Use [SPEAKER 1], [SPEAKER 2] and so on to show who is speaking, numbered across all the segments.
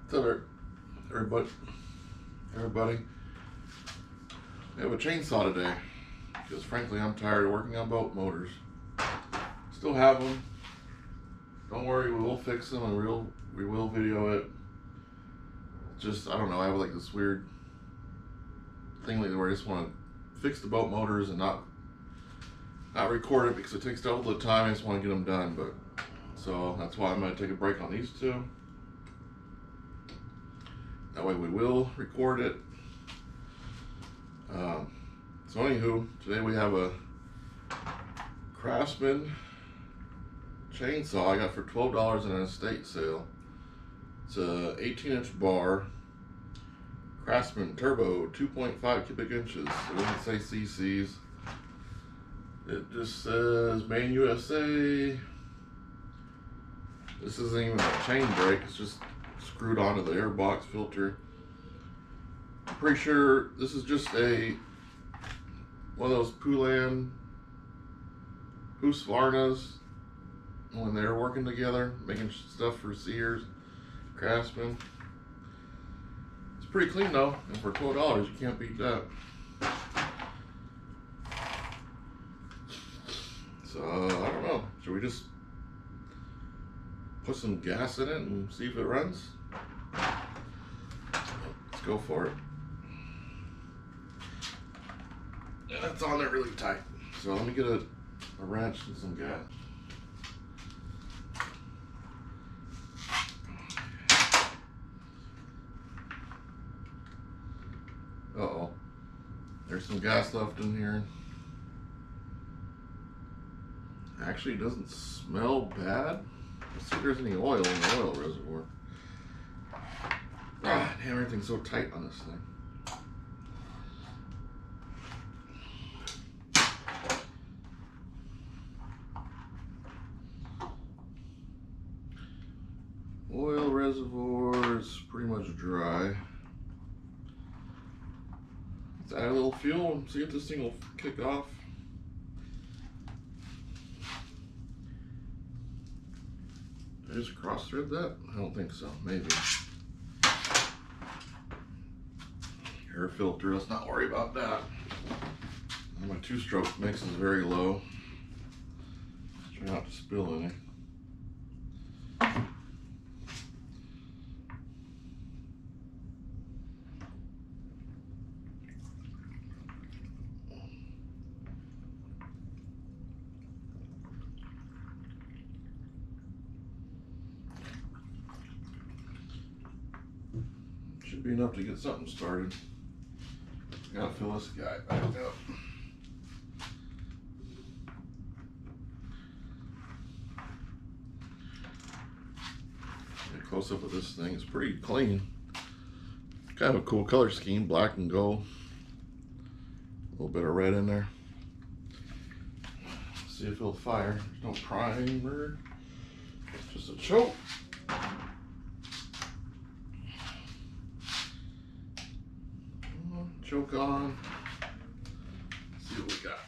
[SPEAKER 1] What's up, everybody? I have a chainsaw today because, frankly, I'm tired of working on boat motors. Still have them. Don't worry, we will fix them and we will video it. Just, I don't know, I have like this weird thing lately where I just want to fix the boat motors and not record it because it takes double the time. I just want to get them done. But so that's why I'm going to take a break on these two. That way we will record it. So anywho, today we have a Craftsman chainsaw I got for $12 in an estate sale. It's a 18-inch bar, Craftsman Turbo, 2.5 cubic inches. It doesn't say cc's. It just says made in USA. This isn't even a chain brake, it's just screwed onto the airbox filter. I'm pretty sure this is just one of those Husqvarnas when they were working together, making stuff for Sears, Craftsman. It's pretty clean though, and for $12 you can't beat that. So I don't know, should we just put some gas in it and see if it runs? Let's go for it. And it's on there really tight. So let me get a wrench and some gas. Uh-oh. There's some gas left in here. Actually, it doesn't smell bad. Let's see if there's any oil in the oil reservoir. Ah, damn, everything's so tight on this thing. Oil reservoir is pretty much dry. Let's add a little fuel and see if this thing will kick off. Did I just cross thread that? I don't think so, maybe. Air filter, let's not worry about that. And my two-stroke mix is very low. Try not to spill any. Should be enough to get something started. Gotta fill this guy back up. Get a close up of this thing. It's pretty clean. Kind of a cool color scheme, black and gold. A little bit of red in there. See if it'll fire. There's no primer. Just a choke. Choke on. Let's see what we got.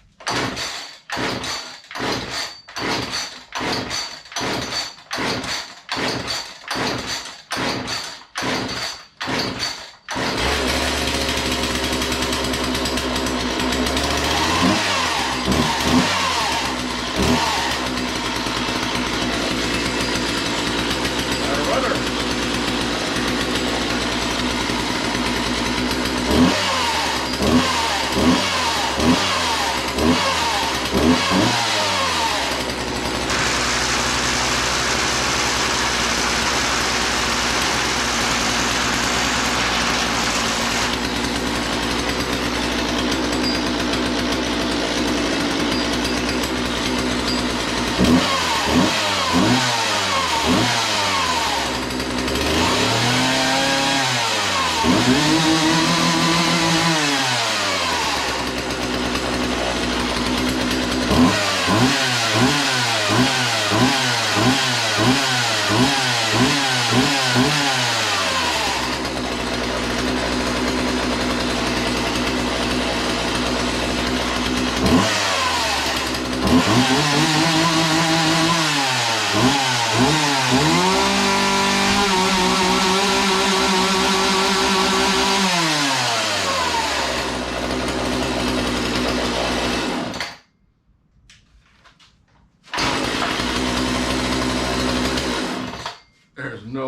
[SPEAKER 1] Got a runner.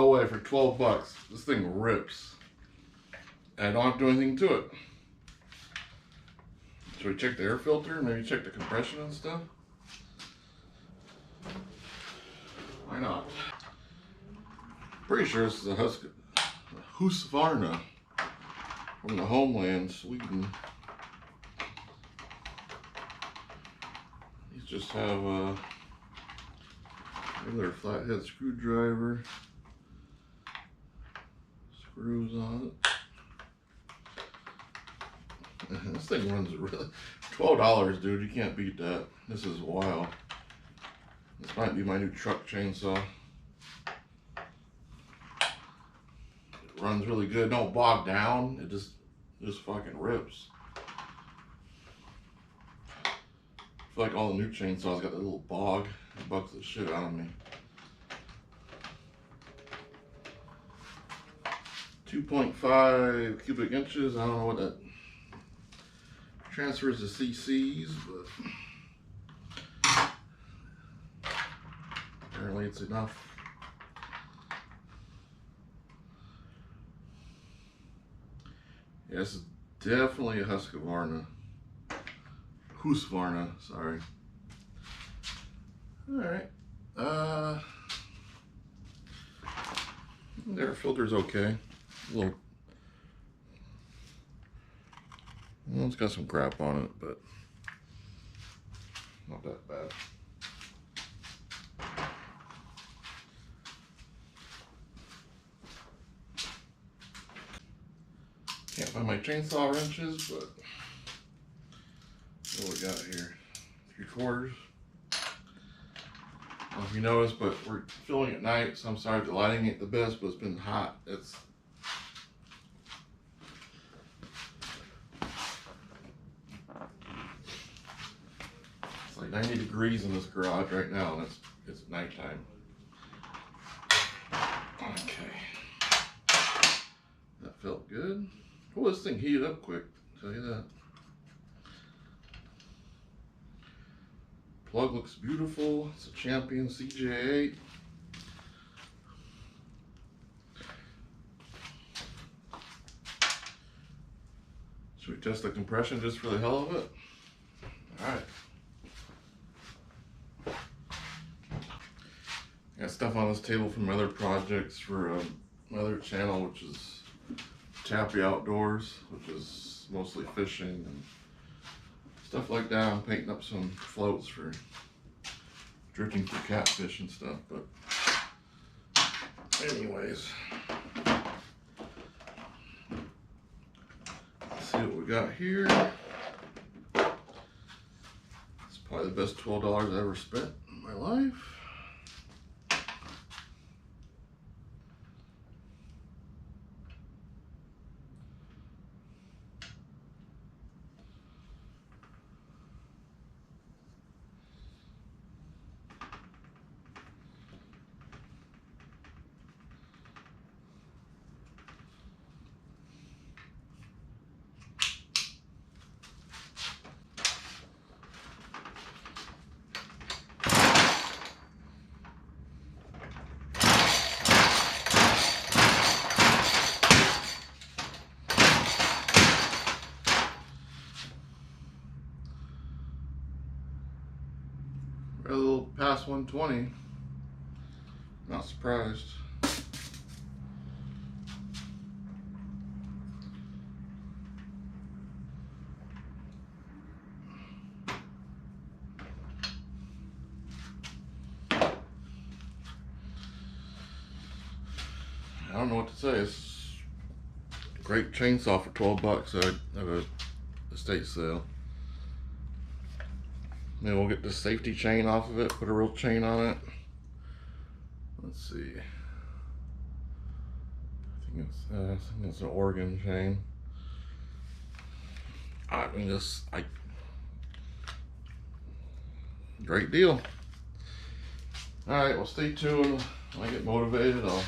[SPEAKER 1] No way, for 12 bucks. This thing rips. And I don't have to do anything to it. Should we check the air filter? Maybe check the compression and stuff? Why not? Pretty sure this is a Husqvarna from the homeland, Sweden. These just have a regular flathead screwdriver, screws on it. This thing runs really $12, dude. You can't beat that. This is wild. This might be my new truck chainsaw. It runs really good. Don't bog down. It just fucking rips. I feel like all the new chainsaws got that little bog. It bugs the shit out of me. 2.5 cubic inches. I don't know what that transfers to cc's, but apparently it's enough. Yeah, this is definitely a Husqvarna. Husqvarna, sorry. Alright. Air filter's okay. A little, well, it's got some crap on it, but not that bad. Can't find my chainsaw wrenches, but what we got here? 3/4. I don't know if you noticed, but we're filming at night, so I'm sorry if the lighting ain't the best, but it's been hot. It's like 90 degrees in this garage right now, and it's nighttime. Okay. That felt good. Oh, this thing heated up quick, I'll tell you that. Plug looks beautiful. It's a Champion CJ8. Should we test the compression just for the hell of it? Alright. Got stuff on this table from other projects for my other channel, which is Tappy Outdoors, which is mostly fishing and stuff like that. I'm painting up some floats for drifting for catfish and stuff, but anyways, let's see what we got here. It's probably the best $12 I ever spent in my life. A little past 120. Not surprised. I don't know what to say. It's a great chainsaw for 12 bucks at a estate sale. Maybe we'll get the safety chain off of it, put a real chain on it. Let's see. I think it's an Oregon chain. I mean, great deal. All right, well, stay tuned. When I get motivated, I'll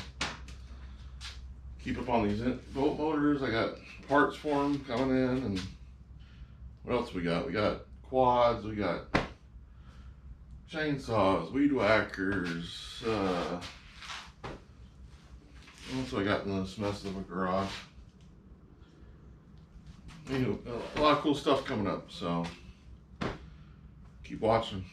[SPEAKER 1] keep up on these boat motors. I got parts for them coming in, and what else we got? We got quads, we got chainsaws, weed whackers, That's what I got in this mess of a garage. Anyway, a lot of cool stuff coming up, so keep watching.